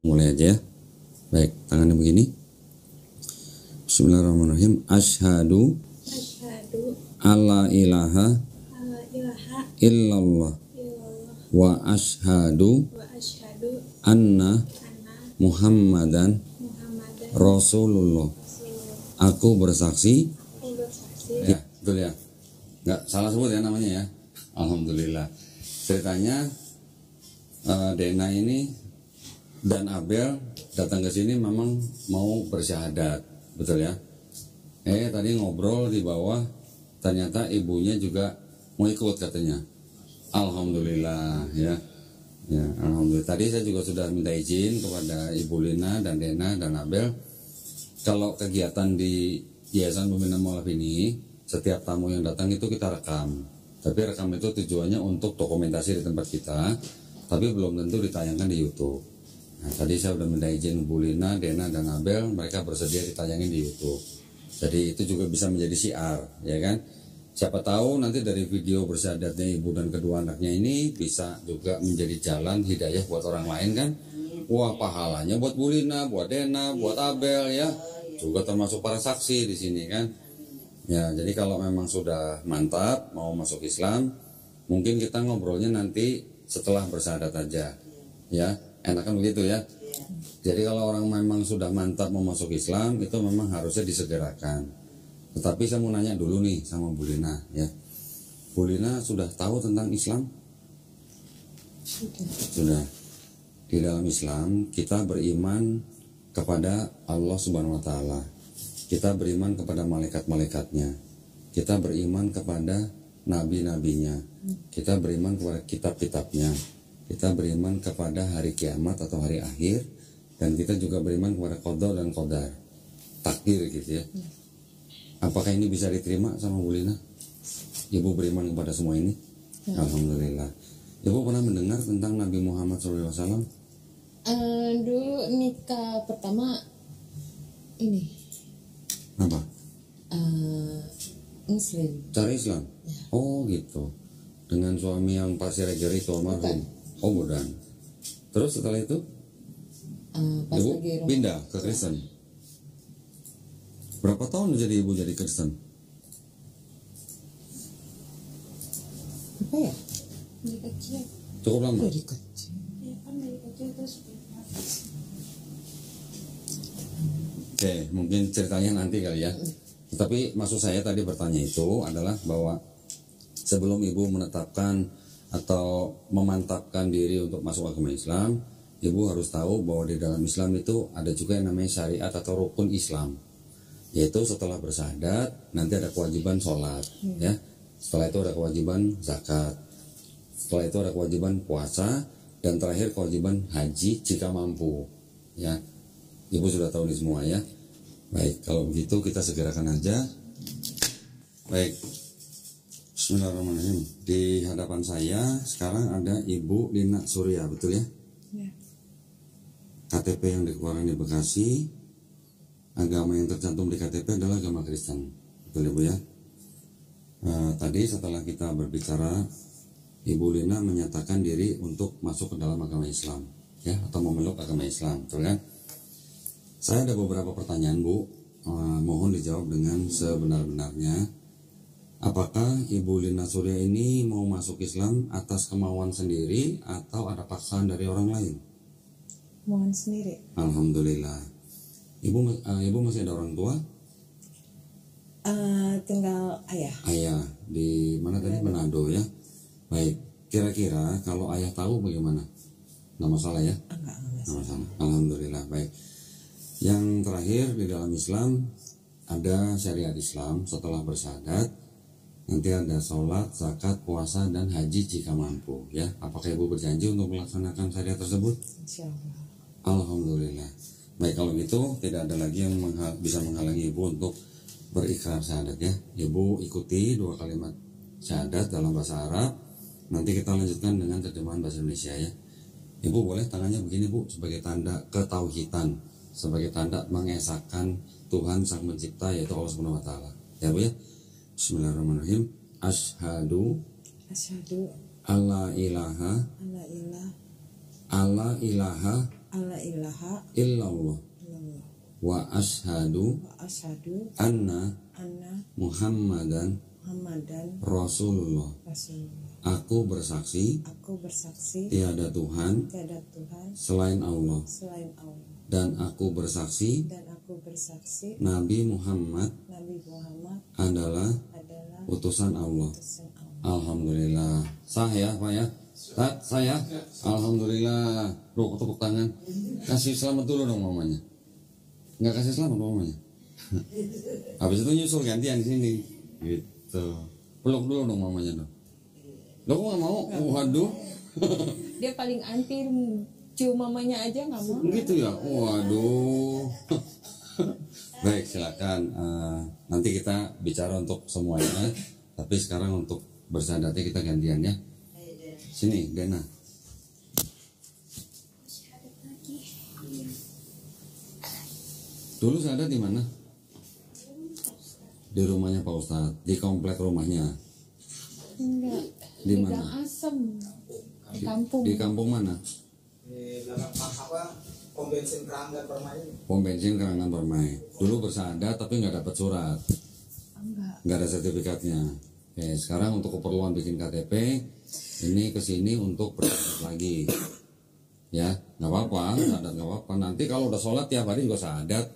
Mulai aja ya. Baik, tangannya begini. Bismillahirrahmanirrahim. Asyhadu alla ilaha illallah wa asyhadu anna Muhammadan Rasulullah. Aku bersaksi. Ya, betul ya. Nggak salah sebut ya namanya ya. Alhamdulillah. Ceritanya Dena ini dan Abel datang ke sini memang mau bersyahadat, betul ya? Tadi ngobrol di bawah, ternyata ibunya juga mau ikut katanya. Alhamdulillah ya. Ya, alhamdulillah. Tadi saya juga sudah minta izin kepada Ibu Lina dan Dena dan Abel. Kalau kegiatan di Yayasan Pembinaan Mualaf ini, setiap tamu yang datang itu kita rekam. Tapi rekam itu tujuannya untuk dokumentasi di tempat kita, tapi belum tentu ditayangkan di YouTube. Nah, tadi saya sudah minta izin Bu Lina, Dena, dan Abel, mereka bersedia ditayangin di YouTube. Jadi itu juga bisa menjadi syiar, ya kan? Siapa tahu nanti dari video bersyahadatnya ibu dan kedua anaknya ini bisa juga menjadi jalan hidayah buat orang lain kan? Wah, pahalanya buat Bu Lina, buat Dena, buat Abel ya, juga termasuk para saksi di sini kan? Ya, jadi kalau memang sudah mantap mau masuk Islam, mungkin kita ngobrolnya nanti setelah bersyahadat aja, ya. Enakan begitu ya. Jadi kalau orang memang sudah mantap mau masuk Islam, itu memang harusnya disegerakan. Tetapi saya mau nanya dulu nih sama Bu Lina ya. Bu Lina sudah tahu tentang Islam? Sudah. Di dalam Islam kita beriman kepada Allah Subhanahu wa taala. Kita beriman kepada malaikat-malaikatnya. Kita beriman kepada nabi-nabinya. Kita beriman kepada kitab-kitabnya. Kita beriman kepada hari kiamat atau hari akhir, dan kita juga beriman kepada qada dan qadar, takdir gitu ya. Apakah ini bisa diterima sama Bu Lina? Ibu beriman kepada semua ini? Ya. Alhamdulillah. Ibu pernah mendengar tentang Nabi Muhammad SAW? Dulu nikah pertama ini. Apa? Muslim. Cara Islam? Ya. Oh gitu. Dengan suami yang Pak Siregar itu almarhum? Oh bukan. Terus setelah itu pas ibu lagi pindah ke Kristen. Berapa tahun jadi ibu jadi Kristen? Apa ya? Dari kecil. Cukup lama. Dari kecil. Ya kan dari kecil terus. Oke, mungkin ceritanya nanti kali ya. Tetapi maksud saya tadi bertanya itu adalah bahwa sebelum ibu menetapkan atau memantapkan diri untuk masuk agama Islam, ibu harus tahu bahwa di dalam Islam itu ada juga yang namanya syariat atau rukun Islam, yaitu setelah bersyahadat nanti ada kewajiban sholat ya, setelah itu ada kewajiban zakat, setelah itu ada kewajiban puasa, dan terakhir kewajiban haji jika mampu ya. Ibu sudah tahu ini semua ya. Baik, kalau begitu kita segerakan aja. Baik, bismillahirrahmanirrahim. Di hadapan saya sekarang ada Ibu Lina Surya, betul ya? Ya. KTP yang dikeluarkan di Bekasi, agama yang tercantum di KTP adalah agama Kristen, betul ya Bu ya? Tadi setelah kita berbicara, Ibu Lina menyatakan diri untuk masuk ke dalam agama Islam, ya, atau memeluk agama Islam, betul kan? Saya ada beberapa pertanyaan Bu, mohon dijawab dengan sebenar-benarnya. Apakah Ibu Lina Surya ini mau masuk Islam atas kemauan sendiri atau ada paksaan dari orang lain? Mohon sendiri. Alhamdulillah. Ibu masih ada orang tua? Tinggal ayah. Ayah di mana tadi? Manado ya. Baik. Kira-kira kalau ayah tahu bagaimana? Nggak masalah ya? Enggak masalah. Alhamdulillah. Baik. Yang terakhir di dalam Islam ada syariat Islam setelah bersyahadat. Nanti ada sholat, zakat, puasa, dan haji jika mampu ya. Apakah ibu berjanji untuk melaksanakan syariat tersebut? Insyaallah. Alhamdulillah. Baik, kalau gitu tidak ada lagi yang bisa menghalangi ibu untuk berikrar syahadat ya. Ibu ikuti 2 kalimat syahadat dalam bahasa Arab. Nanti kita lanjutkan dengan terjemahan bahasa Indonesia ya. Ibu boleh tangannya begini Bu, sebagai tanda ketauhidan, sebagai tanda mengesahkan Tuhan Sang Pencipta, yaitu Allah Subhanahu wa taala. Ya Bu ya. Bismillahirrahmanirrahim. Asyhadu alla ilaha alla ilaha illallah illallah wa asyhadu wa asyhadu anna anna Muhammadan Muhammadan Rasulullah. Rasulullah. Aku bersaksi Aku bersaksi tiada Tuhan tiada Tuhan selain Allah, selain Allah, dan aku bersaksi dan aku bersaksi Nabi Muhammad Nabi Muhammad adalah adalah utusan Allah. utusan Allah. Alhamdulillah. Sah ya Pak ya? Saya Alhamdulillah. Duh, tepuk tangan. Kasih selamat dulu dong mamanya. Nggak kasih selamat mamanya. Habis itu nyusul gantian di sini. Gitu. Peluk dulu dong mamanya dong. Lo kok nggak mau? Waduh. Dia paling anti cium mamanya aja nggak mau. Gitu ya. Waduh. Baik, silakan. Nanti kita bicara untuk semuanya. Tapi sekarang untuk bersyahadatnya kita gantian ya. Sini, Dena. Dulu syahadat di mana? Di rumahnya Pak Ustadz, di komplek rumahnya. Enggak. Di Di mana? Gang Asem. Di kampung. Di kampung mana? Di belakang apa? Pom bensin Keranggan Permai. Pom bensin Keranggan Permai. Dulu bersyahadat tapi nggak dapat surat, Enggak. nggak ada sertifikatnya. Oke, sekarang untuk keperluan bikin KTP, ini kesini untuk bersyahadat lagi. Ya, nggak apa-apa, syahadat nggak apa-apa. Nanti kalau udah sholat tiap hari juga syahadat.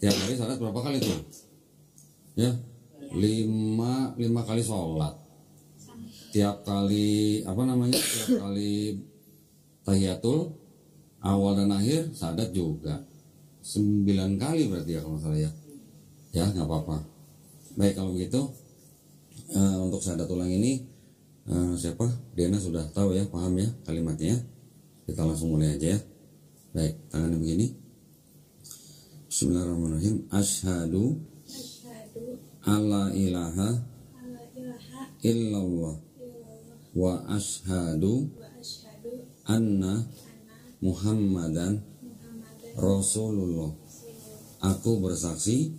Tiap hari syahadat berapa kali tuh? Ya, 5 kali sholat. Tiap kali tiap kali tahiyatul awal dan akhir syahadat juga 9 kali berarti ya kalau salah ya. Ya nggak apa-apa. Baik kalau begitu untuk syahadat ulang ini siapa? Dena sudah tahu ya, paham ya kalimatnya. Kita langsung mulai aja ya. Baik, tangannya begini. Bismillahirrahmanirrahim. Asyhadu alla ilaha illallah wa asyhadu anna Muhammadan Rasulullah. Aku bersaksi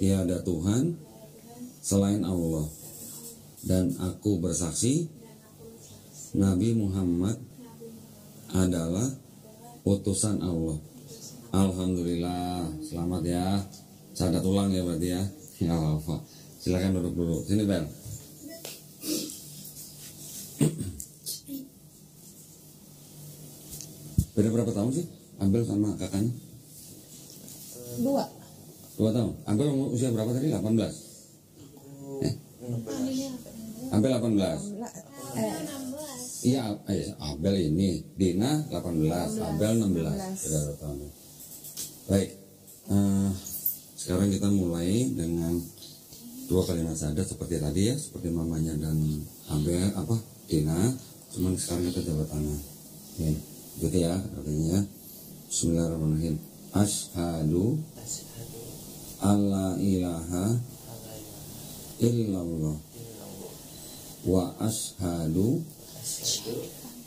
tiada Tuhan selain Allah, dan aku bersaksi Nabi Muhammad adalah utusan Allah. Alhamdulillah, selamat ya. Syahadat ulang ya berarti ya. Nggak apa-apa. Silakan duduk dulu. Sini Bel. Beda berapa tahun sih? Abel sama kakaknya? 2 tahun. Abel usia berapa tadi? 18? Abel 18. Iya, Abel ini. Dina 18, Abel 16. Beda 2 tahun. Baik. Sekarang kita mulai dengan 2 kalimat syahadat seperti tadi ya, seperti mamanya dan Abel Dina. Cuman sekarang kita jabat tangan. Oke. Gitu ya artinya. Bismillahirrahmanirrahim. Asyhadu alla ilaha illallah wa asyhadu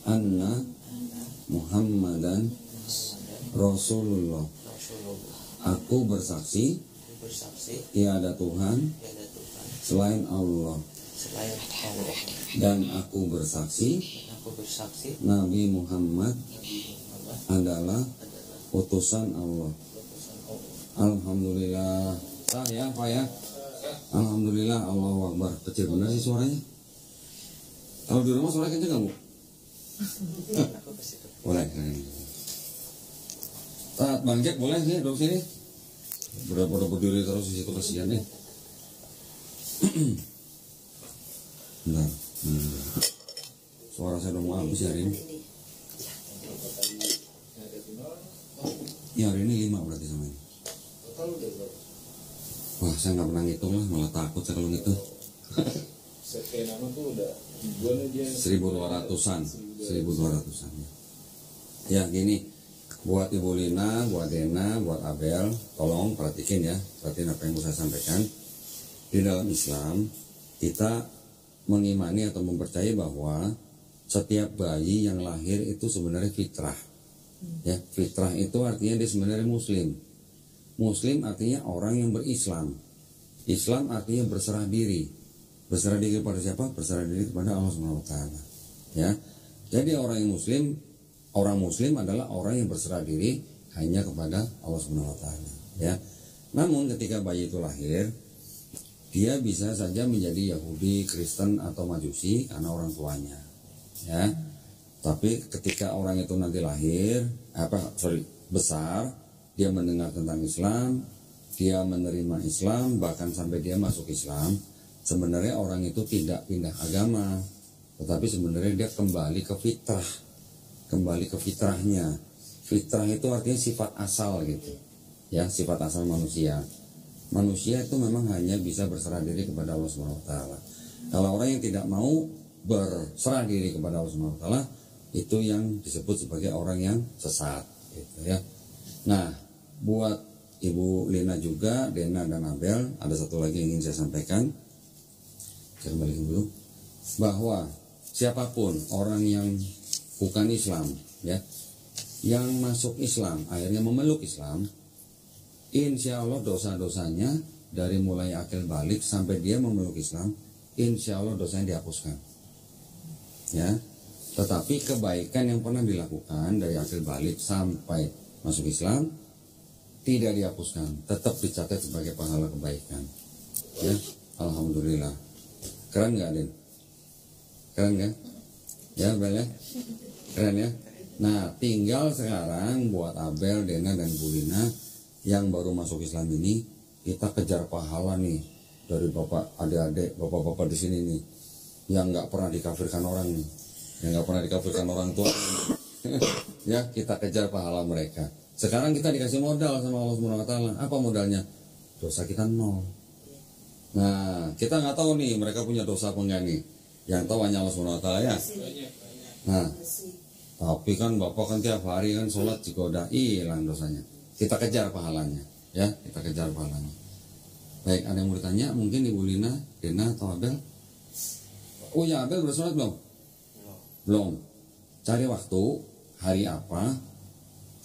anna Muhammadan Rasulullah. Aku bersaksi tiada Tuhan selain Allah, dan aku bersaksi Nabi Muhammad adalah utusan Allah. Alhamdulillah. Sah ya Pak ya. Alhamdulillah. Allahu Akbar. Kecil benar sih suaranya. Kalau di rumah suara kenceng kamu? Boleh. Bang Jack boleh sih duduk sini. Udah berdiri terus di situ, kasihan nih. Bentar. Suara saya udah mau habis hari ini. Ya hari ini 5 berarti sama ini. Wah saya nggak pernah ngitung lah, malah takut saya kalau ngitung. 1200-an ya. Gini, buat Ibu Lina, buat Dena, buat Abel, tolong perhatiin ya, perhatiin apa yang saya sampaikan. Di dalam Islam kita mengimani atau mempercayai bahwa setiap bayi yang lahir itu sebenarnya fitrah. Ya, fitrah itu artinya dia sebenarnya muslim. Muslim artinya orang yang berislam. Islam artinya berserah diri. Berserah diri kepada siapa? Berserah diri kepada Allah SWT. Ya. Jadi orang yang muslim Orang Muslim adalah orang yang berserah diri hanya kepada Allah Subhanahu Wa Taala. Ya. Namun ketika bayi itu lahir, dia bisa saja menjadi Yahudi, Kristen atau Majusi karena orang tuanya. Ya. Tapi ketika orang itu nanti lahir, besar, dia mendengar tentang Islam, dia menerima Islam, bahkan sampai dia masuk Islam, sebenarnya orang itu tidak pindah agama, tetapi sebenarnya dia kembali ke fitrah, kembali ke fitrahnya. Fitrah itu artinya sifat asal gitu, ya, sifat asal manusia. Manusia itu memang hanya bisa berserah diri kepada Allah Subhanahu Wa Taala. Kalau orang yang tidak mau berserah diri kepada Allah Subhanahu Wa Taala, itu yang disebut sebagai orang yang sesat, gitu ya. Nah, buat Ibu Lina juga, Dena dan Abel, ada satu lagi yang ingin saya sampaikan. Saya kembali dulu, bahwa siapapun orang yang bukan Islam, ya, yang masuk Islam, akhirnya memeluk Islam, insya Allah dosa-dosanya dari mulai akil balik sampai dia memeluk Islam, insya Allah dosanya dihapuskan, ya. Tetapi kebaikan yang pernah dilakukan dari akil balik sampai masuk Islam tidak dihapuskan, tetap dicatat sebagai pahala kebaikan. Ya, alhamdulillah. Keren nggak, Din? Keren kan? Ya, Bel ya? Keren ya? Nah, tinggal sekarang buat Abel, Dena, dan Bu Lina yang baru masuk Islam ini, kita kejar pahala nih dari bapak, adik-adik, bapak-bapak di sini nih, yang nggak pernah dikafirkan orang nih, yang nggak pernah dikafirkan orang tua. Ya, kita kejar pahala mereka. Sekarang kita dikasih modal sama Allah Subhanahu Wa Taala. Apa modalnya? Dosa kita 0. Nah, kita nggak tahu nih mereka punya dosa apa enggak nih. Yang tahu hanya Allah Subhanahu Wa Taala ya. Nah, tapi kan bapak kan tiap hari kan sholat juga udah hilang dosanya. Kita kejar pahalanya, ya, kita kejar pahalanya. Baik, ada yang mau ditanya? Mungkin Ibu Lina, Dena, atau Abel? Oh ya, Abel udah sholat belum? Belum. Cari waktu, hari apa,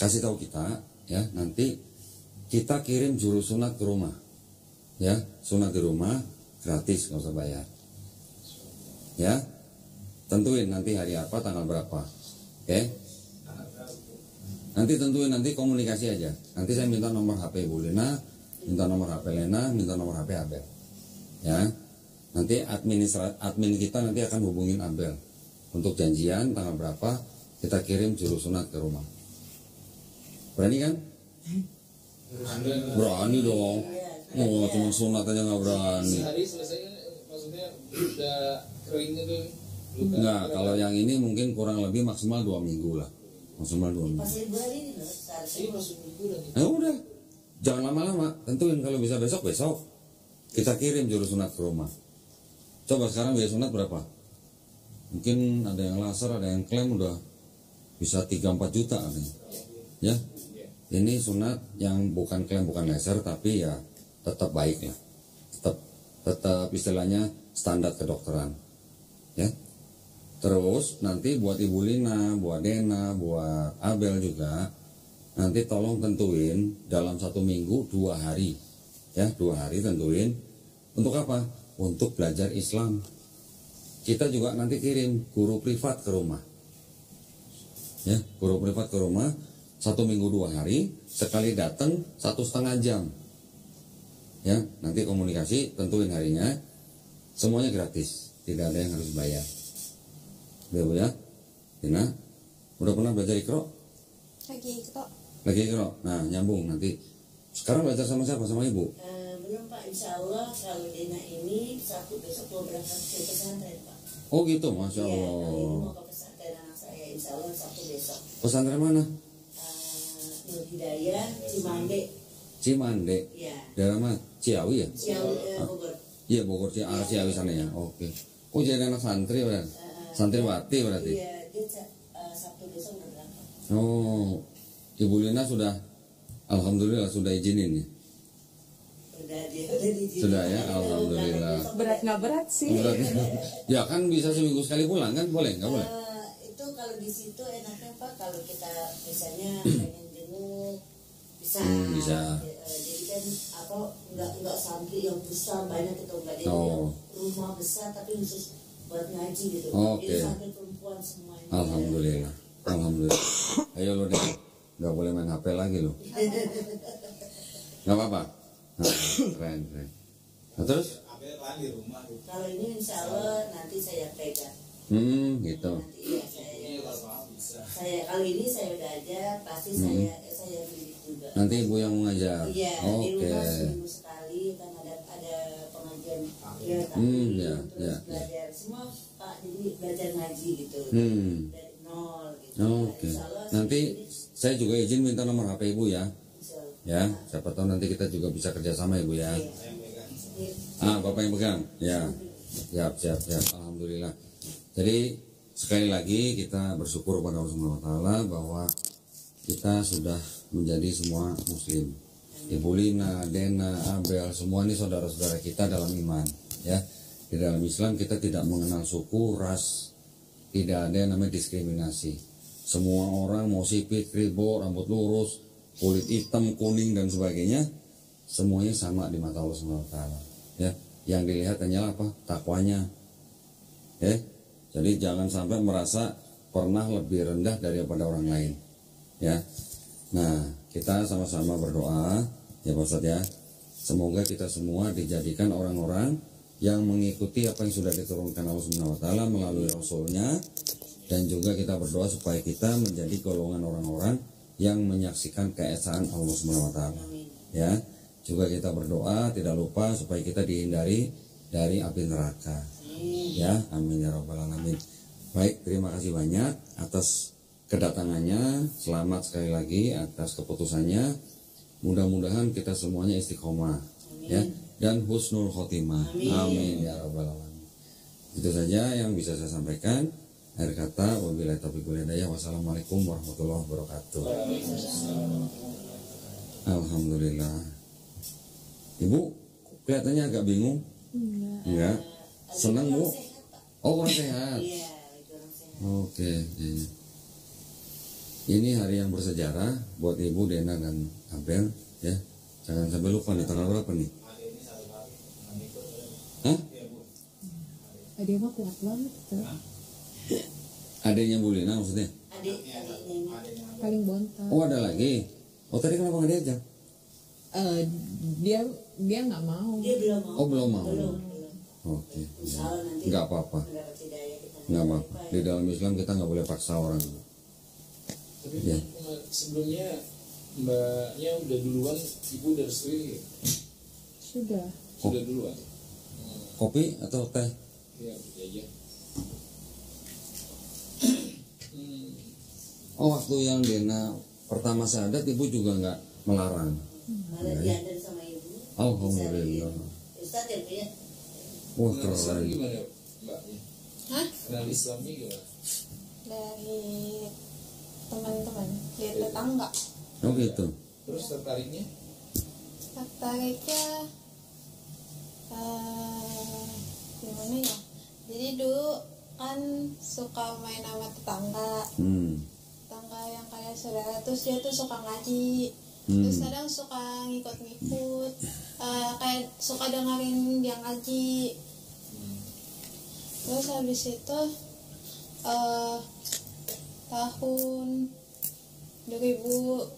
kasih tahu kita, ya, nanti kita kirim juru sunat ke rumah, ya, sunat di rumah gratis, nggak usah bayar, ya. Tentuin nanti hari apa, tanggal berapa, oke? Nanti tentuin, nanti komunikasi aja. Nanti saya minta nomor HP Bu Lina, minta nomor HP Lena, minta nomor HP Abel, ya. Nanti admin kita nanti akan hubungin Abel untuk janjian tanggal berapa kita kirim juru sunat ke rumah. Berani kan? Berani dong. Oh, cuma sunat aja nggak berani. Sehari selesai kan, maksudnya udah kering itu. Enggak, kalau yang ini mungkin kurang lebih maksimal 2 minggu lah. Maksimal 2 minggu. Nah, udah. Jangan lama-lama. Tentuin kalau bisa besok. Kita kirim juru sunat ke rumah. Coba sekarang biaya sunat berapa? Mungkin ada yang laser, ada yang klaim udah bisa 3-4 juta katanya. Ya. Ini sunat yang bukan klaim, bukan laser, tapi ya tetap baik lah. Tetap istilahnya standar kedokteran. Ya. Terus nanti buat Ibu Lina, buat Dena, buat Abel juga, nanti tolong tentuin dalam 1 minggu 2 hari. Ya, 2 hari tentuin. Untuk apa? Untuk belajar Islam. Kita juga nanti kirim guru privat ke rumah. Ya, guru privat ke rumah 1 minggu 2 hari, sekali datang 1,5 jam. Ya, nanti komunikasi, tentuin harinya, semuanya gratis, tidak ada yang harus bayar. Betul ya, Dina, udah pernah belajar Iqra? Lagi Iqra. Nah, nyambung nanti. Sekarang belajar sama siapa? Sama ibu? Belum Pak, insya Allah kalau Dina ini Sabtu besok mau berangkat ke pesantren Pak. Oh gitu, Masya Iya, Allah. ini mau ke pesantren anak saya, insya Allah Sabtu besok. Pesantren mana? Nur Hidayah, Cimande. Iya. Daerah mana? Ciawi ya? Ciawi, Bogor. Iya, Bogor, Ciawi sana ya. Oke. Oh, jadi anak santri berarti? Santriwati berarti? Iya, dia Sabtu besok udah berangkat. Oh, Ibu Lina sudah, alhamdulillah sudah izinin ya? Udah diizinin. Sudah ya, alhamdulillah. Berat nggak berat sih? Berat. Ya kan bisa seminggu sekali pulang kan? Boleh, nggak boleh? Itu kalau di situ enaknya Pak, kalau kita misalnya pengen jenguk bisa. Bisa. Jadi kan nggak santri yang besar banyak itu nggak, jadi Oh. rumah besar tapi khusus buat ngaji gitu. Oke. Jadi santri perempuan semuanya. Alhamdulillah. Alhamdulillah. Ayo lo deh, nggak boleh main HP lagi lo. Nggak apa-apa. Nah, keren. Nah, terus? Di rumah gitu. Kalau ini insya Allah nanti saya pegang. Gitu. Nanti iya saya kali ini saya udah ajar, pasti saya bidik juga. Nanti ibu yang mengajar. Iya, di Oke. rumah seminggu sekali kan ada pengajian ya, Ya, terus ya, belajar semua Pak, jadi belajar ngaji gitu dari nol gitu. Oke. Insya Allah Nanti sedikit, saya juga izin minta nomor HP ibu ya. insya Allah. Ya, siapa tahu nanti kita juga bisa kerjasama ibu ya. Iya. Bapak yang pegang. Ya. Siap. Alhamdulillah. Jadi sekali lagi kita bersyukur pada Allah Subhanahu wa taala bahwa kita sudah menjadi semua muslim. Ibu Lina, Dena, Abel, semua ini saudara-saudara kita dalam iman, ya. Di dalam Islam kita tidak mengenal suku, ras, tidak ada yang namanya diskriminasi. Semua orang mau sipit, kribo, rambut lurus, kulit hitam, kuning dan sebagainya, semuanya sama di mata Allah Subhanahu wa taala. Ya, yang dilihat hanyalah apa? Takwanya. Ya. Jadi jangan sampai merasa pernah lebih rendah daripada orang lain. Ya. Nah, kita sama-sama berdoa ya Pak Ustadz ya. Semoga kita semua dijadikan orang-orang yang mengikuti apa yang sudah diturunkan Allah Subhanahu wa taala melalui Rasulnya, dan juga kita berdoa supaya kita menjadi golongan orang-orang yang menyaksikan keesaan Allah Subhanahu wa taala. Ya. Juga kita berdoa tidak lupa supaya kita dihindari dari api neraka. Ya, amin ya rabbal alamin. Baik, terima kasih banyak atas kedatangannya. Selamat sekali lagi atas keputusannya. Mudah-mudahan kita semuanya istiqomah, ya, dan husnul khotimah. Amin ya rabbal alamin. Itu saja yang bisa saya sampaikan. Akhir kata, wabillahi taufiq wal hidayah. Wassalamualaikum warahmatullahi wabarakatuh. Alhamdulillah. Ibu kelihatannya agak bingung. Enggak. Senang Bu? Oh, kurang sehat. Iya, kurang sehat. Oke. Ini hari yang bersejarah buat Ibu, Dena dan Abel, ya. Jangan sampai lupa nih, tanggal berapa nih? Hah? Dia mah kuat banget tuh. Adanya Bu Lina maksudnya? Adiknya ini. Paling bontot. Oh, ada lagi. Oh, tadi kenapa nggak diajak? Dia nggak mau. Dia belum mau. Oh, belum mau. Belum. Oke. Insya Allah nanti Nggak apa-apa. mendapat hidayah kita. Nggak apa-apa. Di dalam Islam kita nggak boleh paksa orang. Tapi Ya. sebelumnya mbaknya udah duluan, ibu udah restui ya? Sudah. Sudah duluan. Kopi atau teh? Ya udah aja. Oh, waktu yang Dena pertama syahadat Ibu juga nggak melarang. Malah diantar sama ibu. Alhamdulillah. Ustaz ya Bu ya. Wah, Kenal Islam keren. gimana mbaknya? Hah? Kenal Islamnya gimana? Dari teman-teman, dari tetangga. Oh gitu. Terus tertariknya? Tertariknya gimana ya? Jadi dulu kan suka main sama tetangga yang kayak saudara, terus dia tuh suka ngaji, terus kadang suka ngikut-ngikut, kayak suka dengerin dia ngaji. Terus habis itu tahun 2018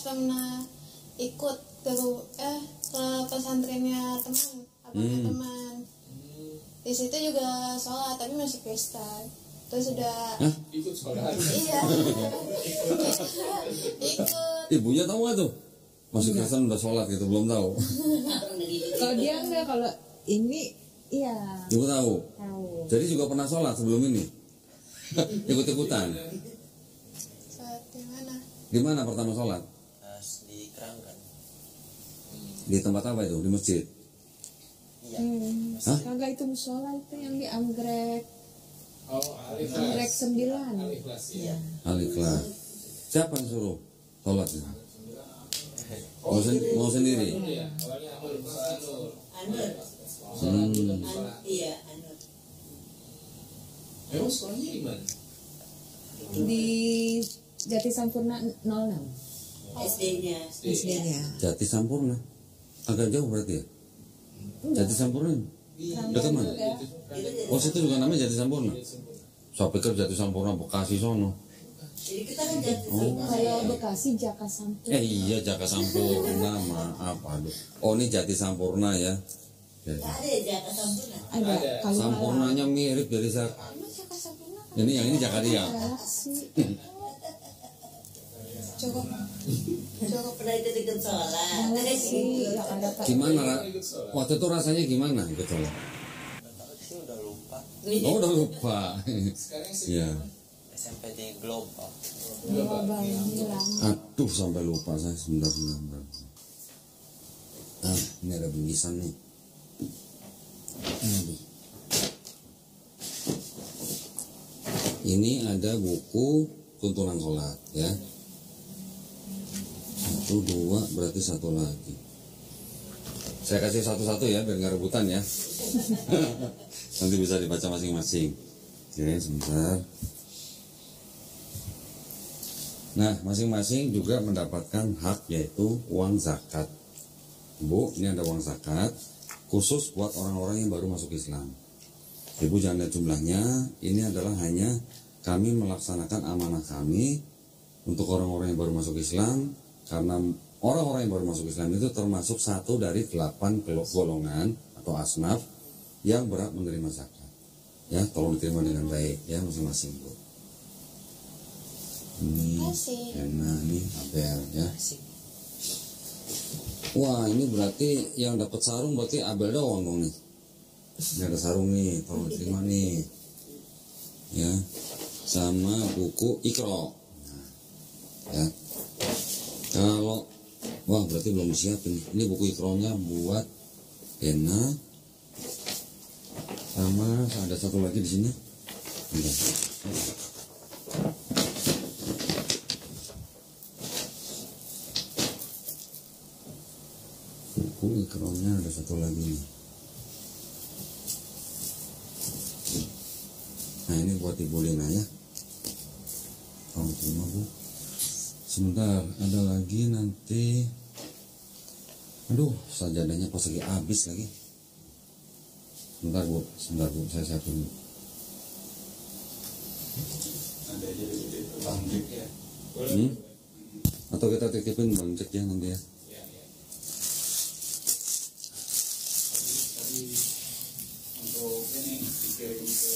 pernah ikut ke pesantrennya teman, abangnya teman. Di situ juga sholat tapi masih Kristen. Terus udah Ikut sekolah. iya ikut. Ibunya tahu nggak tuh? Masih Kristen udah sholat gitu, belum tahu. Kalau dia enggak, kalau ini iya Ibu tahu. tahu. Jadi juga pernah sholat sebelum ini. Ikut-ikutan. Saat di mana? Di mana pertama sholat? Di Keranggan. Di tempat apa itu? Di masjid. Hah? Kagak, itu musola itu yang di Anggrek Oh, Anggrek 9. Al-Ikhlas ya. Al-Ikhlas. Siapa yang suruh sholat? Mau sendiri? Iya, awalnya Anur, Anur. Anur. Iya, Anur. Emang sekolahnya di mana? Di Jati Sampurna 06 SD-nya. SD-nya. Jati Sampurna. Agak jauh berarti ya? Jati Sampurna. Dekat mana? Oh, situ juga namanya Jati Sampurna. Saya pikir Jati Sampurna Bekasi sono. Jadi kita kan Jati Kalau Bekasi Jaka Sampurna. Iya, Jaka Sampurna, maaf, aduh. Oh, ini Jati Sampurna ya. Nggak ada ya Jaka Sampurna. Ada. Kalau Sampurnanya mirip dari saya. Emang Jaka Sampurna Ini yang ini Jakaria. cukup Pernah ikut sholat. sih yang ada Pak. Gimana? Waktu itu rasanya gimana ikut sholat? sih udah lupa. Oh, udah lupa. Sekarang sih Iya. SMP di Global. Global ini lama. Aduh, sampai lupa saya sebentar. Ah, ini ada bingkisan nih. Aduh. Ini ada buku tuntunan sholat ya. 1, 2, berarti 1 lagi. Saya kasih satu-satu ya biar nggak rebutan ya. Nanti bisa dibaca masing-masing. Oke, sebentar. Nah, masing-masing juga mendapatkan hak yaitu uang zakat. Bu, ini ada uang zakat khusus buat orang-orang yang baru masuk Islam. Ibu jangan lihat jumlahnya, ini adalah hanya kami melaksanakan amanah kami untuk orang-orang yang baru masuk Islam, karena orang-orang yang baru masuk Islam itu termasuk satu dari 8 golongan atau asnaf yang berhak menerima zakat. Ya, tolong diterima dengan baik ya masing-masing, Bu. Ini, nah ini Abel ya. Wah, ini berarti yang dapat sarung berarti Abel doang dong nih. Ini ada sarung nih, tolong diterima nih. Ya, sama buku Iqra. Nah, ya. Kalau wah berarti belum disiapin. Ini buku Iqra-nya buat Dena. Sama ada satu lagi di sini. Bentar. Buku Iqra-nya ada satu lagi nih. Nah ini buat Ibu Lena ya. Tolong terima Bu. Sebentar, ada lagi nanti. Aduh, sajadahnya pas lagi habis lagi. Sebentar Bu, saya siapin dulu. Ada aja di Bang Jack ya. Atau kita titipin Bang Jack ya nanti ya. Tadi untuk ini dikirim ke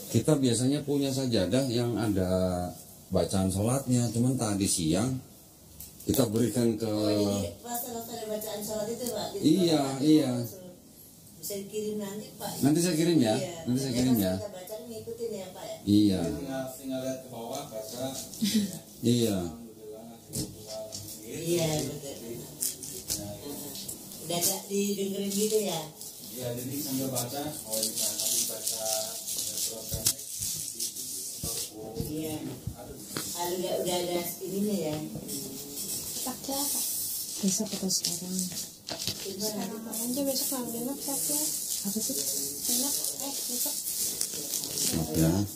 Kita biasanya punya sajadah yang ada bacaan sholatnya, cuman tadi siang kita berikan ke. Oh ini pas ada bacaan sholat itu Pak. Iya, iya. Bisa dikirim nanti Pak. Nanti saya kirim ya, Iya. nanti saya kirim ya. Kita bacaan ngikutin ya Pak ya. Iya, tinggal lihat ke bawah baca. iya. Iya betul. Udah gak didengerin gitu ya. Ya jadi sambil baca, oh bisa tadi baca surat pendek. Iya. Udah ada ininya ya. pakai apa? Besok atau sekarang? Gimana? Sekarang aja besok ngambilnya pakai Apa sih? enak besok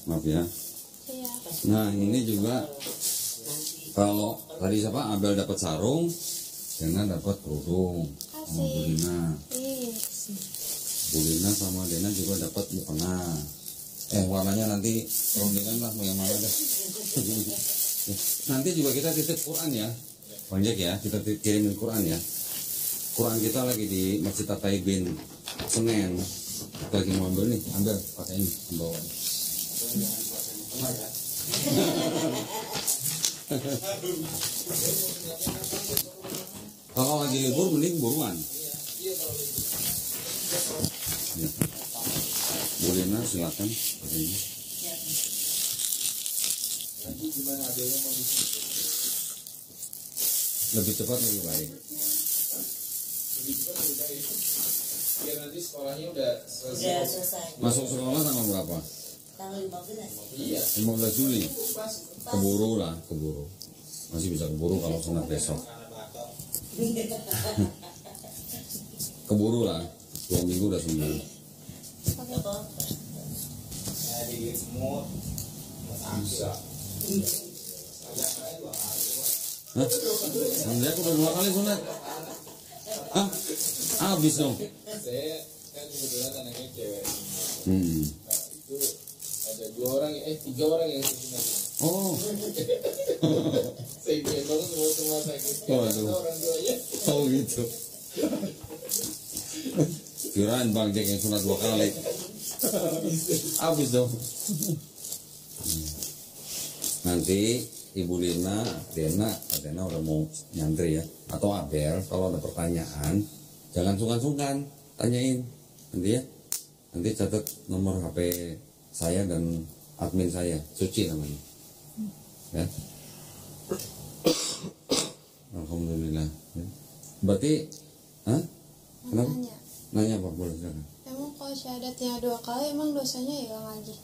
Maaf ya. iya Nah ini juga kalau tadi siapa Abel dapat sarung, Dena dapat kerudung, sama Bulina. ih Bulina sama Dena juga dapat mukena. Warnanya nanti perundingan lah mau yang mana deh. Nanti juga kita titip Quran ya, Bang Jack ya, kita kirimin Quran ya. Quran kita lagi di Masjid At-Taibin Senen. Kita lagi mau ambil nih, ambil pakai ini membawa. Kalau lagi libur mending buruan. Ya. Bulina silakan. Ini. Lebih cepat lebih baik. Biar nanti sekolahnya udah Udah selesai. selesai. Masuk sekolah tanggal berapa? Tanggal 15. Iya. 15 Juli. Keburu lah, keburu. Masih bisa keburu kalau sunat besok. Keburu lah, 2 minggu udah sembuh. Apa? Saya digigit semut. Bisa. Ada saya 2 kali. Hah? Dia udah 2 kali sunat. Hah? Habis dong. Saya kan kebetulan anaknya cewek. Nah, itu ada 3 orang yang sunat. Oh. Saya gendong semua sakit. Waduh. Orang tuanya. Oh gitu. Kirain Bang Jack yang sunat 2 kali. Habis dong. Nanti Ibu Lina, Dena udah mau nyantri ya, atau Abel, kalau ada pertanyaan jangan sungkan-sungkan tanyain nanti ya. Nanti catat nomor HP saya dan admin saya, Suci namanya. Ya. Alhamdulillah. Ya. Berarti, kenapa? Nanya apa? Boleh silakan. Emang kalau syahadatnya 2 kali emang dosanya hilang lagi?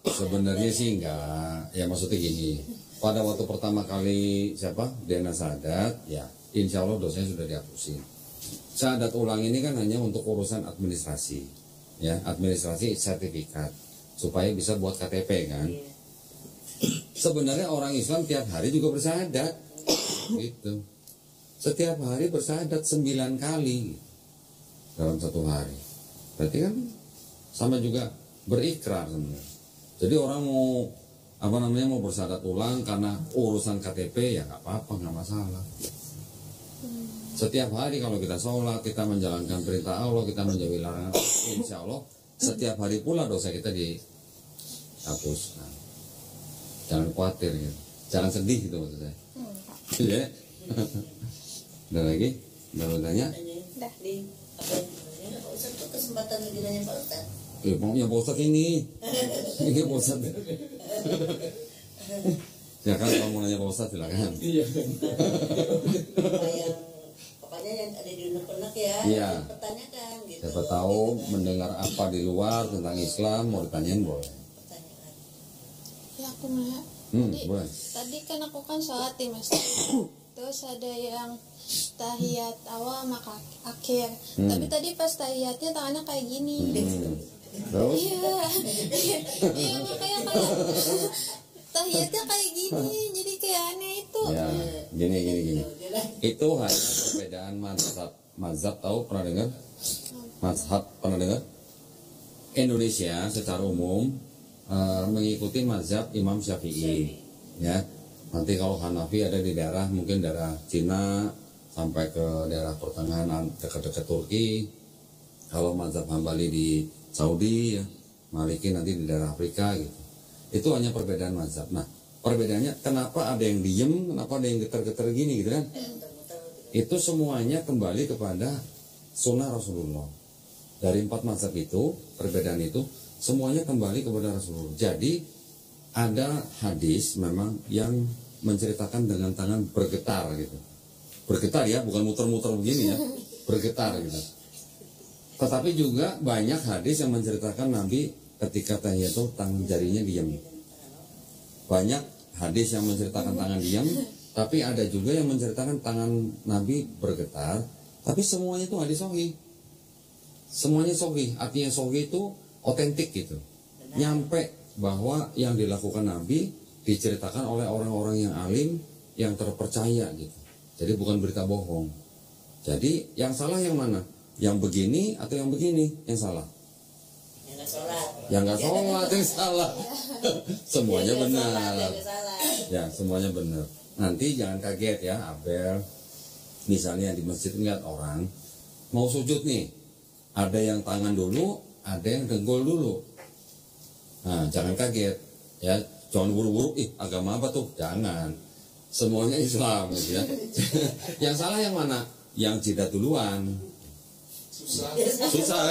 Sebenarnya sih enggak, ya maksudnya gini, pada waktu pertama kali Dena syahadat, ya insya Allah dosanya sudah dihapusin. Syahadat ulang ini kan hanya untuk urusan administrasi, ya administrasi sertifikat, supaya bisa buat KTP kan. Sebenarnya orang Islam tiap hari juga bersyahadat, gitu. Setiap hari bersyahadat 9 kali dalam 1 hari, berarti kan sama juga berikrar sebenarnya. Jadi orang mau mau bersyahadat ulang karena urusan KTP ya nggak apa-apa, nggak masalah. Setiap hari kalau kita sholat, kita menjalankan perintah Allah, kita menjauhi larangan, insya Allah setiap hari pula dosa kita dihapus. Nah, jangan khawatir gitu, jangan sedih gitu maksud saya. Iya. Ada lagi? Udah mau tanya? Dah. Di apa yang Pak Ustadz tuh kesempatan lagi nanya Pak Ustadz. Ya Pak Ustadz ini Pak Ustadz. Silakan kalau mau nanya Pak Ustadz silakan. Iya. Pokoknya yang ada di unek-unek ya. Iya. Pertanyakan gitu. Siapa tahu mendengar apa di luar tentang Islam mau ditanyain boleh. Pertanyaan. Ya aku nanya. Boleh. Tadi kan aku kan sholat di masjid. Terus ada yang tahiyat awal sama akhir. Tapi tadi pas tahiyatnya tangannya kayak gini. Terus? Iya makanya kayak tahiyatnya kayak gini. Jadi kayak aneh itu. Ya, gini. Itu hanya perbedaan mazhab tahu pernah dengar? Mazhab pernah dengar? Indonesia secara umum mengikuti mazhab Imam Syafi'i, ya. Nanti kalau Hanafi ada di daerah mungkin daerah Cina sampai ke daerah pertengahan dekat-dekat Turki. Kalau mazhab Hambali di Saudi, ya, Maliki nanti di daerah Afrika gitu. Itu hanya perbedaan mazhab. Nah, perbedaannya kenapa ada yang diem, kenapa ada yang getar-getar gini gitu kan? Itu semuanya kembali kepada sunnah Rasulullah. Dari 4 mazhab itu, perbedaan itu semuanya kembali kepada Rasulullah. Jadi ada hadis memang yang menceritakan dengan tangan bergetar gitu. Bergetar ya, bukan muter-muter begini ya, bergetar gitu. Tetapi juga banyak hadis yang menceritakan Nabi ketika tahiyat itu tangan jarinya diam. Banyak hadis yang menceritakan tangan diam, tapi ada juga yang menceritakan tangan Nabi bergetar. Tapi semuanya itu hadis sahih. Semuanya sahih, artinya sahih itu otentik gitu. Nyampe bahwa yang dilakukan Nabi diceritakan oleh orang-orang yang alim, yang terpercaya gitu. Jadi bukan berita bohong. Jadi yang salah yang mana? Yang begini atau yang begini yang salah? Yang nggak sholat. Yang nggak sholat yang salah. Semuanya benar. Ya semuanya benar. Nanti jangan kaget ya Abel. Misalnya di masjid lihat orang mau sujud nih, ada yang tangan dulu, ada yang dengkul dulu. Nah jangan kaget ya. Jangan buru-buru. Agama apa tuh? Jangan. Semuanya Islam gitu ya. Yang salah yang mana? Yang jidat duluan. Susah.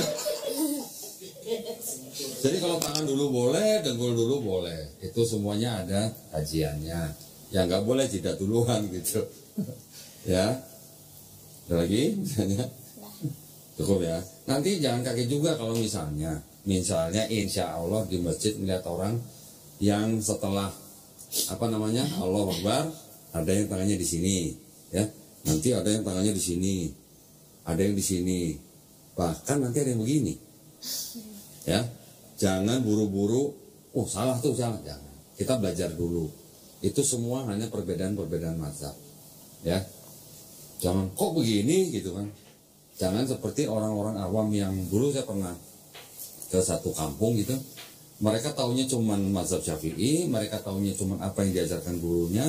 Jadi kalau tangan dulu boleh, dengkul dulu boleh. Itu semuanya ada kajiannya. Yang nggak boleh jidat duluan gitu. Ya. Ada lagi misalnya? Cukup ya. Nanti jangan kaget juga kalau misalnya insya Allah di masjid melihat orang yang setelah Allah Akbar, ada yang tangannya di sini, ya. Nanti ada yang tangannya di sini, ada yang di sini, bahkan nanti ada yang begini. Ya, jangan buru-buru. Oh salah tuh, jangan. Kita belajar dulu. Itu semua hanya perbedaan-perbedaan mazhab. Ya, jangan kok begini gitu kan. Jangan seperti orang-orang awam yang dulu saya pernah ke satu kampung gitu. Mereka taunya cuman mazhab Syafi'i, mereka taunya cuman apa yang diajarkan gurunya.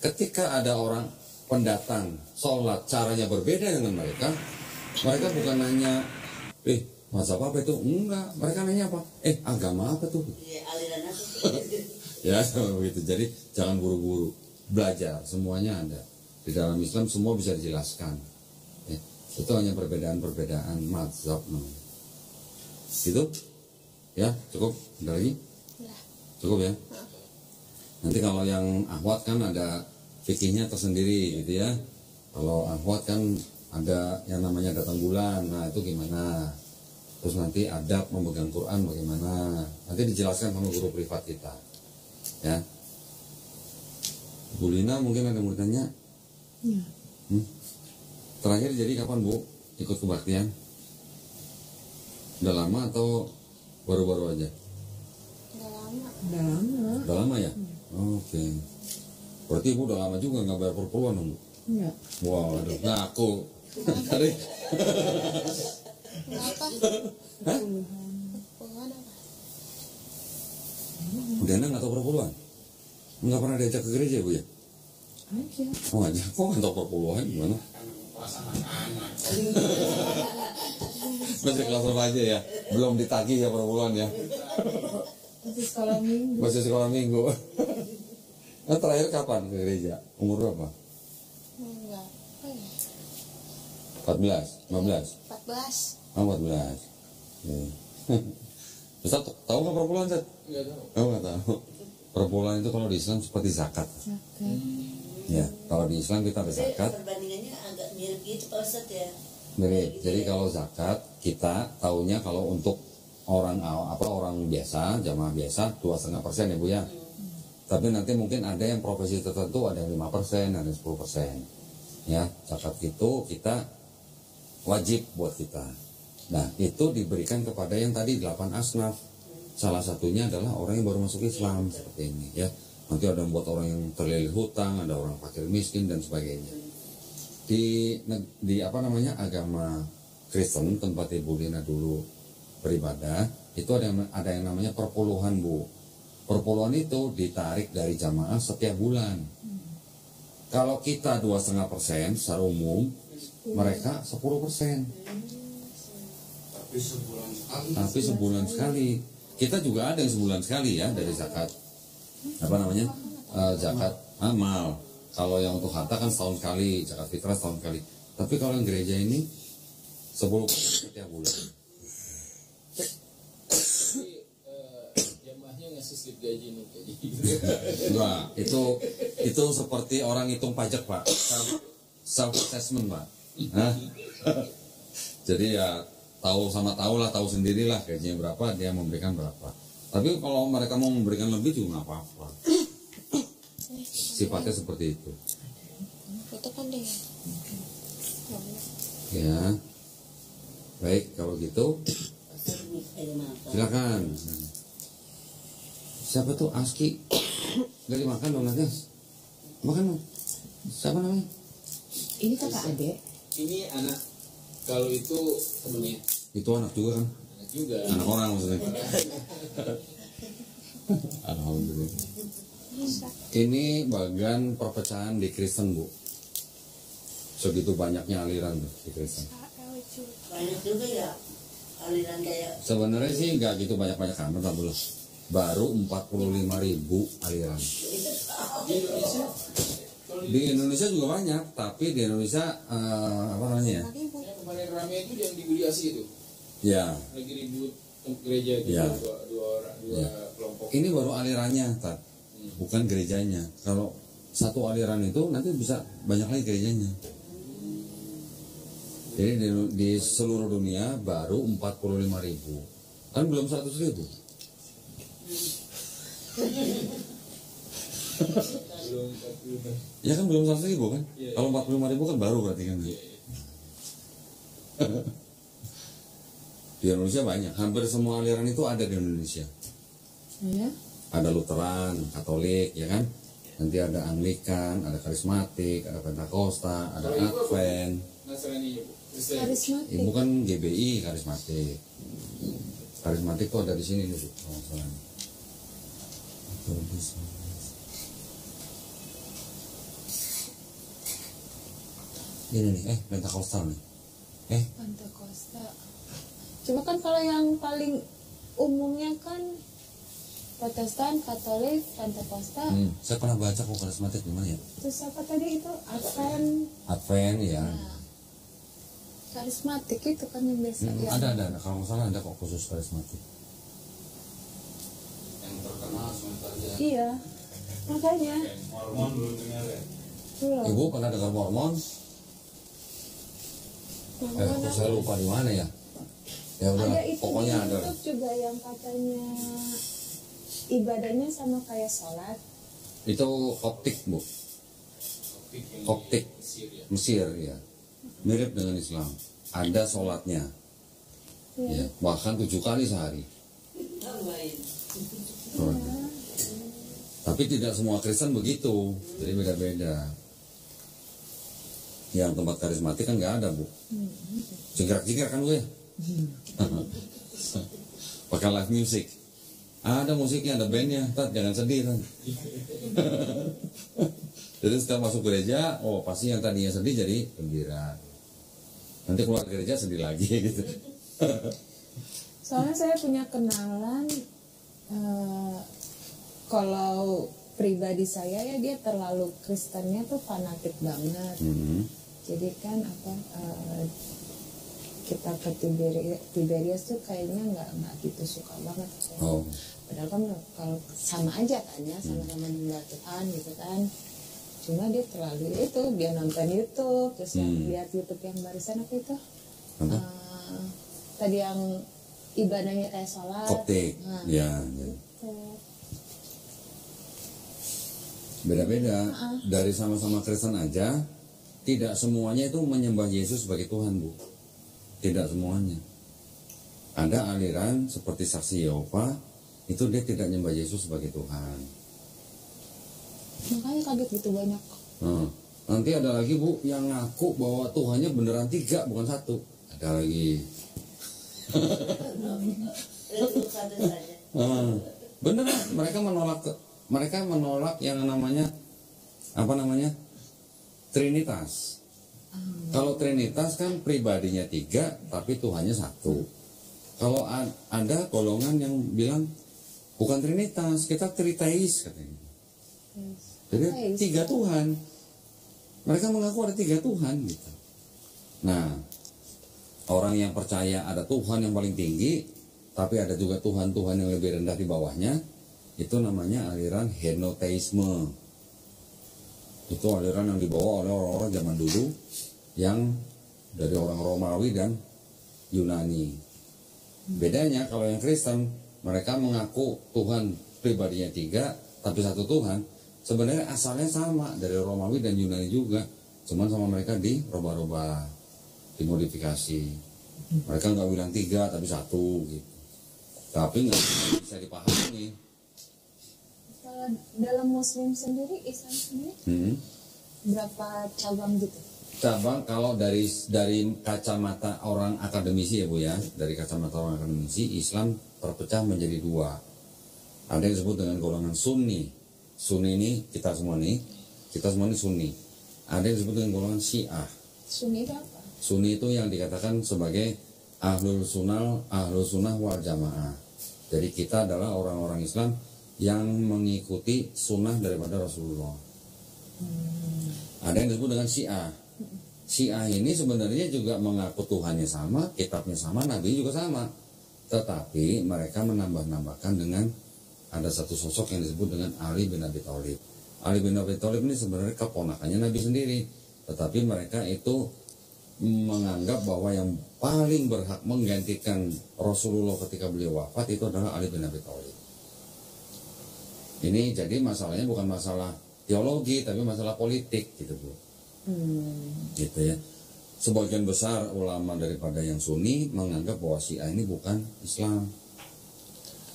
Ketika ada orang pendatang sholat caranya berbeda dengan mereka bukan nanya, mazhab apa itu? Enggak, mereka nanya apa? Agama apa tuh? Aliran apa? Ya, begitu. Jadi jangan buru-buru belajar, semuanya ada di dalam Islam, semua bisa dijelaskan. Ya, itu hanya perbedaan-perbedaan mazhab. Gitu? Ya, cukup. Ada lagi? Cukup ya. Nanti kalau yang ahwat kan ada fikihnya tersendiri gitu ya. Kalau ahwat kan ada yang namanya datang bulan. Nah itu gimana? Terus nanti adab memegang Quran bagaimana? Nanti dijelaskan sama guru privat kita. Ya. Bu Lina mungkin ada yang mau tanya? Ya. Terakhir jadi kapan Bu ikut kebaktian? Udah lama atau baru-baru aja? Udah lama. Udah lama ya? Oke. Berarti Ibu udah lama juga nggak bayar perpuluhan dong Bu? Enggak. Wow, aduh, ngaku. Tadi. Kenapa? Hah? Puluhan apa? Dena nggak tahu perpuluhan? Nggak pernah diajak ke gereja Bu ya? Aja. Oh aja, kok nggak tahu perpuluhan gimana? Masih kelas remaja ya? Belum ditagih ya perpuluhan ya? Masih sekolah minggu. Masih sekolah minggu. Nah terakhir kapan ke gereja? Umur berapa? Enggak. Apa ya? 14? 15? 14. Oh 14. Ustaz tahu nggak perpuluhan Ustaz? Nggak tahu. Oh nggak tahu. Perpuluhan itu kalau di Islam seperti zakat. Zakat. Ya, kalau di Islam kita ada zakat. Perbandingannya agak mirip gitu Pak Ustadz ya. Mirip. Jadi kalau zakat kita taunya kalau untuk orang biasa, jamaah biasa 2,5% ya Bu ya. Tapi nanti mungkin ada yang profesi tertentu ada yang 5%, ada yang 10%. Ya, zakat itu kita wajib buat kita. Nah, itu diberikan kepada yang tadi 8 asnaf. Salah satunya adalah orang yang baru masuk Islam seperti ini ya. Nanti ada yang buat orang yang terlilit hutang, ada orang fakir miskin dan sebagainya. Di agama Kristen tempat Ibu Lina dulu beribadah, itu ada yang namanya perpuluhan Bu. Perpuluhan itu ditarik dari jamaah setiap bulan. Kalau kita 2,5% secara umum, mereka 10%. Tapi sebulan sekali. Kita juga ada yang sebulan sekali ya dari zakat. Zakat amal. Kalau yang untuk harta kan setahun sekali, zakat fitrah setahun sekali. Tapi kalau yang gereja ini 10% setiap bulan. Jamaahnya ngasih slip gaji nih kayak gitu. Enggak, itu seperti orang hitung pajak Pak, self assessment Pak. Hah? Jadi ya tahu sendirilah gajinya berapa, dia memberikan berapa. Tapi kalau mereka mau memberikan lebih juga nggak apa-apa. Sifatnya seperti itu. Itu kan dia. Ya, baik kalau gitu silakan. Siapa tuh Aski? Gak dimakan dong nanti. Makan dong. Siapa namanya? Ini kakak adek. Ini anak, kalau itu temennya. Itu anak juga kan? Anak juga. Anak orang maksudnya. Alhamdulillah. Ini bagian perpecahan di Kristen Bu. Segitu banyaknya aliran tuh di Kristen. Banyak juga ya aliran kayak. Sebenarnya sih nggak gitu banyak-banyak amat lah belum. Baru 45.000 aliran. Di Indonesia, Di Indonesia juga banyak, tapi di Indonesia apa namanya ya? yang kemarin rame itu yang di Guliasi itu, Ya, lagi ribut gereja gitu, Ya. dua Ya. kelompok. ini baru alirannya, Tat. Bukan gerejanya. Kalau satu aliran itu nanti bisa banyak lagi gerejanya. Jadi di seluruh dunia baru 45.000. Kan belum 100.000. Belum 40. Ya kan belum 100.000 kan? Iya, Kalau 45.000 kan baru berarti kan. Di Indonesia banyak, hampir semua aliran itu ada di Indonesia. Ya. Ada Lutheran, Katolik, ya kan? Nanti ada Anglikan, ada Karismatik, ada Pentakosta, ada Advent. Nasrani, Kristen. Karismatik. Ibu kan GBI Karismatik. Karismatik tuh ada di sini nih, Bu. Oh, salah. Ini nih, Pentakosta nih. Pentakosta. Cuma kan kalau yang paling umumnya kan Protestan, Katolik, Pentakosta. Saya pernah baca kok Karismatik gimana ya? Terus apa tadi itu? Advent. Advent ya. Nah, karismatik itu kan yang biasa. Ya. Ada. Kalau nggak salah ada kok khusus Karismatik. Yang terkenal sebentar aja. Iya. Makanya. Mormon belum dengar ya? Belum. Ibu pernah dengar Mormon? Saya lupa di mana ya. Ya udah, Ada itu pokoknya di ada. YouTube juga yang katanya ibadahnya sama kayak sholat. Itu Koptik, Bu. Koptik, Mesir ya. Mirip dengan Islam. Ada sholatnya. Ya, bahkan 7 kali sehari. Sholatnya. Tapi tidak semua Kristen begitu. Jadi beda-beda. Yang tempat karismatik kan nggak ada, Bu. Jingkrak-jingkrak kan, Bu ya? Pakai live music. Ada musiknya, ada bandnya. Jangan sedih kan. Jadi setelah masuk gereja, pasti yang tadinya sedih jadi gembira. Nanti keluar gereja sedih lagi gitu. Soalnya saya punya kenalan, kalau pribadi saya ya dia terlalu Kristennya tuh fanatik banget. Jadi kan kita ke Tiberias tuh kayaknya nggak gitu suka banget. Padahal kan kalau sama aja kan ya, sama-sama menyembah Tuhan gitu kan. Cuma dia terlalu itu, dia nonton YouTube, terus yang lihat YouTube yang barisan apa itu? Tadi yang ibadahnya kayak sholat. Koptik, ya. Beda-beda. Dari sama-sama Kristen aja, tidak semuanya itu menyembah Yesus sebagai Tuhan, Bu. Tidak semuanya. Ada aliran seperti Saksi Yehova, itu dia tidak menyembah Yesus sebagai Tuhan. Makanya kaget gitu banyak. Nanti ada lagi, Bu, yang ngaku bahwa Tuhannya beneran 3 bukan 1. Ada lagi. Beneran, mereka menolak yang namanya Trinitas. Kalau Trinitas kan pribadinya 3 tapi Tuhannya 1. Kalau ada golongan yang bilang bukan Trinitas, kita Tritheis katanya. Jadi 3 Tuhan. Mereka mengaku ada 3 Tuhan gitu. Nah, orang yang percaya ada Tuhan yang paling tinggi, tapi ada juga Tuhan-Tuhan yang lebih rendah di bawahnya, itu namanya aliran henoteisme. Itu aliran yang dibawa oleh orang-orang zaman dulu yang dari orang Romawi dan Yunani. Bedanya kalau yang Kristen, mereka mengaku Tuhan pribadinya 3 tapi 1 Tuhan. Sebenarnya asalnya sama dari Romawi dan Yunani juga, cuman sama mereka dirubah-rubah, dimodifikasi. Mereka nggak bilang 3 tapi 1 gitu. Tapi nggak bisa dipahami. Kalau dalam Muslim sendiri, Islam sendiri, berapa cabang gitu? Cabang kalau dari kacamata orang akademisi ya, Bu ya, dari kacamata orang akademisi, Islam terpecah menjadi 2. Ada yang disebut dengan golongan Sunni. Sunni ini kita semua ini Sunni. Ada yang disebut dengan golongan Syiah. Sunni itu apa? Sunni itu yang dikatakan sebagai ahlul sunnah wal jamaah. Jadi kita adalah orang-orang Islam yang mengikuti sunnah daripada Rasulullah. Ada yang disebut dengan Syiah. Syiah ini sebenarnya juga mengaku Tuhannya sama, kitabnya sama, Nabi juga sama. Tetapi mereka menambah-nambahkan dengan ada satu sosok yang disebut dengan Ali bin Abi Thalib. Ali bin Abi Thalib ini sebenarnya keponakannya Nabi sendiri. Tetapi mereka itu menganggap bahwa yang paling berhak menggantikan Rasulullah ketika beliau wafat itu adalah Ali bin Abi Thalib. Ini jadi masalahnya bukan masalah teologi tapi masalah politik gitu, Bu. Gitu ya. sebagian besar ulama daripada yang Sunni menganggap bahwa Syiah ini bukan Islam,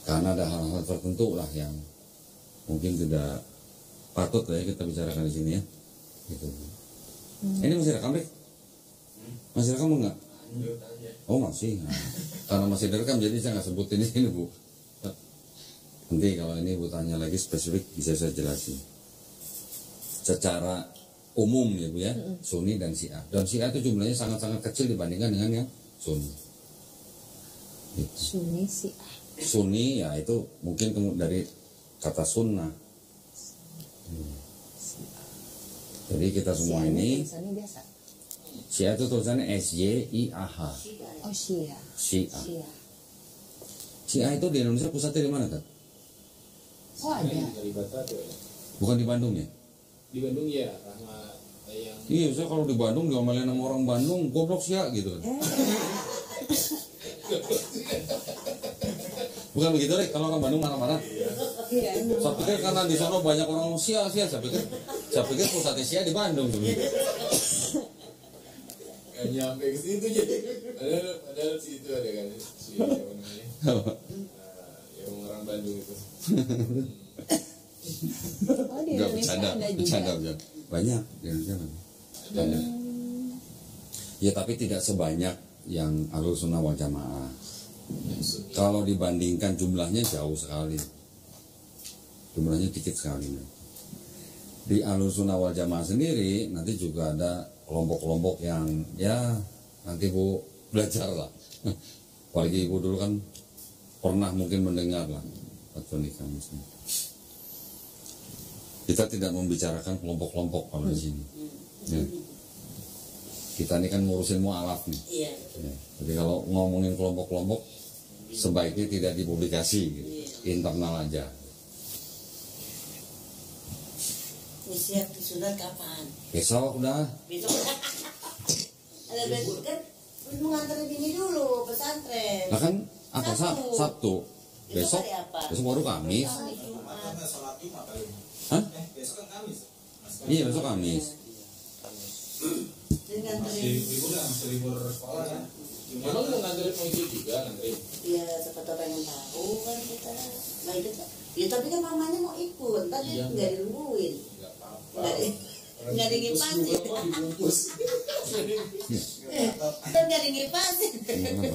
karena ada hal-hal tertentu lah yang mungkin tidak patut ya kita bicarakan di sini ya. Gitu. Ini masih rekam deh? Masih rekam enggak? Oh masih. Nah, karena masih direkam jadi saya nggak sebutin ini Bu. Nanti kalau ini Bu tanya lagi spesifik bisa saya jelasin. Secara umum ya Bu ya, Sunni dan Syiah. Dan Syiah itu jumlahnya sangat-sangat kecil dibandingkan dengan yang Sunni. Gitu. Sunni Syiah. Sunni ya itu mungkin dari kata sunnah. Jadi kita semua ini Tulisannya biasa. Syiah itu tulisannya SYIAH. Oh Syiah. Syiah. Syiah. Syiah itu di Indonesia pusatnya di mana kan? Oh ada. Dari Batak tuh ya. Bukan di Bandung ya? Di Bandung ya, Rahma yang Iya, saya kalau di Bandung diomelin sama orang Bandung, goblok Syiah gitu kan. Bukan begitu deh, kalau orang Bandung marah-marah. Iya. Saya pikir karena di sana banyak orang Syiah, saya pikir pusatnya Syiah di Bandung tuh. nggak nyampe ke situ jadi. Padahal situ ada kan si apa namanya? Yang orang Bandung itu. Oh di Enggak Indonesia bercanda, ada juga. bercanda. Banyak di Indonesia banyak. Ya tapi tidak sebanyak yang Ahlus Sunnah wal Jamaah. Kalau dibandingkan jumlahnya jauh sekali. Jumlahnya dikit sekali. Di Ahlus Sunnah wal Jamaah sendiri nanti juga ada kelompok-kelompok yang ya nanti Bu belajar lah. Apalagi Ibu dulu kan pernah mungkin mendengar lah fatwa nikah Muslim. Kita tidak membicarakan kelompok-kelompok kalau di sini. Ya. Kita ini kan ngurusin mu'alaf nih. Iya. Ya. Jadi kalau ngomongin kelompok-kelompok sebaiknya tidak dipublikasi gitu. Internal aja. Siap disunat kapan? Besok udah. Besok. Ada besok kan mengantar bini dulu pesantren. Nah kan apa Sabtu. Sabtu. Besok hari apa? besok baru Kamis. Hari Jumat. Salat Jumat kali. Hah? Besok kan Kamis. Iya besok Kamis. Dan nganterin. Masih libur ya, masih libur sekolah kan. Emang mau nganterin mau ikut juga nganterin? Ya siapa tahu pengen tahu kan kita. Nah itu ya tapi kan mamanya mau ikut, tadi Iya. nggak dilungguin, Nggak apa-apa. nggak dikipasin, Dibungkus. kan nggak dikipasin. Kenapa?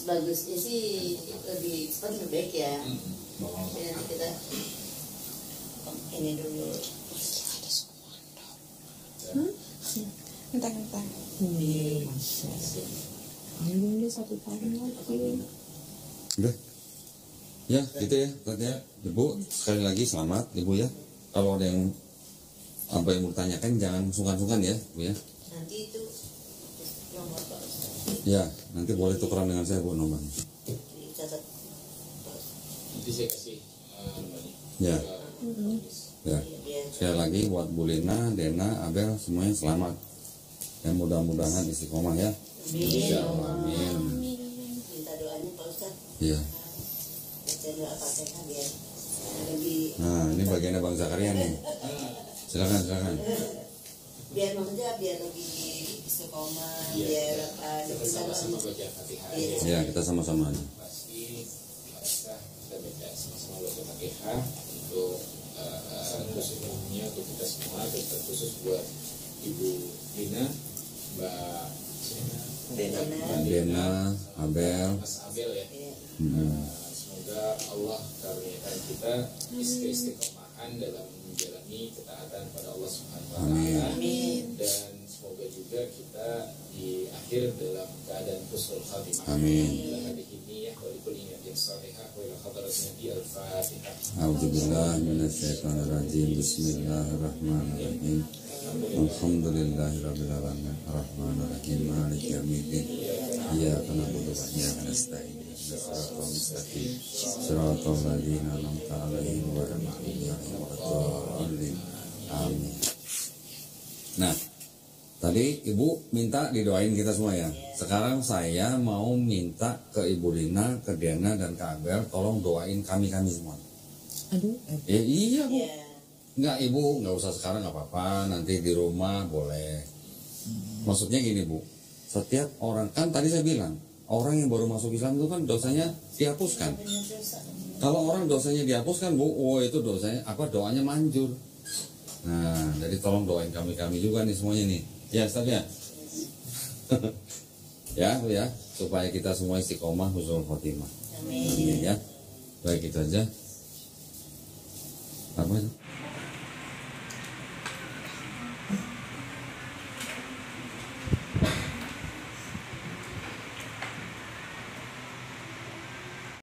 Bagusnya sih lebih cepat lebih baik ya. Jadi nanti kita ini dulu. Entah-entah. Belum dia 1 tahun lagi. Udah. Ya gitu ya katanya. Ibu sekali lagi selamat Ibu ya. Kalau ada yang apa yang mau ditanyakan jangan sungkan-sungkan ya Bu ya. Nanti itu nomor Pak Ustaz. Ya nanti boleh tukeran dengan saya Bu nomornya. Dicatat. Nanti saya kasih nomornya. Ya. Ya. Biar Sekali lagi buat Bu Lina, Dena, Abel semuanya selamat. Dan mudah-mudahan istiqomah ya. Insyaallah. Amin. minta doanya Pak Ustaz. Iya. Baca doa Fatihah biar lebih Nah ini bagiannya Bang Zakaria nih. Silakan. biar maksudnya biar lebih istiqomah, Iya, biar apa kita kita sama-sama baca Fatihah. Iya. Ya kita sama-sama aja. Pasti kita baca sama-sama baca Fatihah untuk khususnya untuk kita semua, terkhusus buat Ibu Lina, Mbak Dena. Dena, Abel. Mas Abel ya. Iya. Semoga Allah karuniakan kita istiqomahan dalam menjalani ketaatan pada Allah Subhanahu wa Amin. taala. Amin. Dan semoga juga kita di akhir dalam keadaan husnul khatimah. Amin. Ila hadhihi niyyah wa likulli niyyatin shaliha wa ila hadratin nabi al-fatihah. A'udzubillahi minasyaitonirrajim. Bismillahirrahmanirrahim. Alhamdulillahirabbil alamin. Arrahmanirrahim. Maliki yaumiddin. Iyyaka na'budu wa iyyaka nasta'in. Shiratal mustaqim. Shiratal ladzina an'amta 'alaihim ghairil maghdubi 'alaihim waladdallin. Amin. Nah, tadi Ibu minta didoain kita semua ya. Sekarang saya mau minta ke Ibu Lina, ke Diana dan ke Abel, tolong doain kami semua. Aduh, Iya Bu. Iya. Enggak Ibu, nggak usah sekarang nggak apa-apa, nanti di rumah boleh. Maksudnya gini Bu, setiap orang, kan tadi saya bilang, orang yang baru masuk Islam itu kan dosanya dihapuskan. Kalau orang dosanya dihapuskan Bu, oh itu dosanya, doanya manjur. Nah, jadi tolong doain kami juga nih semuanya nih. Ya Ustaz ya. Ya Bu ya, supaya kita semua istiqomah husnul khotimah. Amin. Ya. Baik itu aja. Apa itu?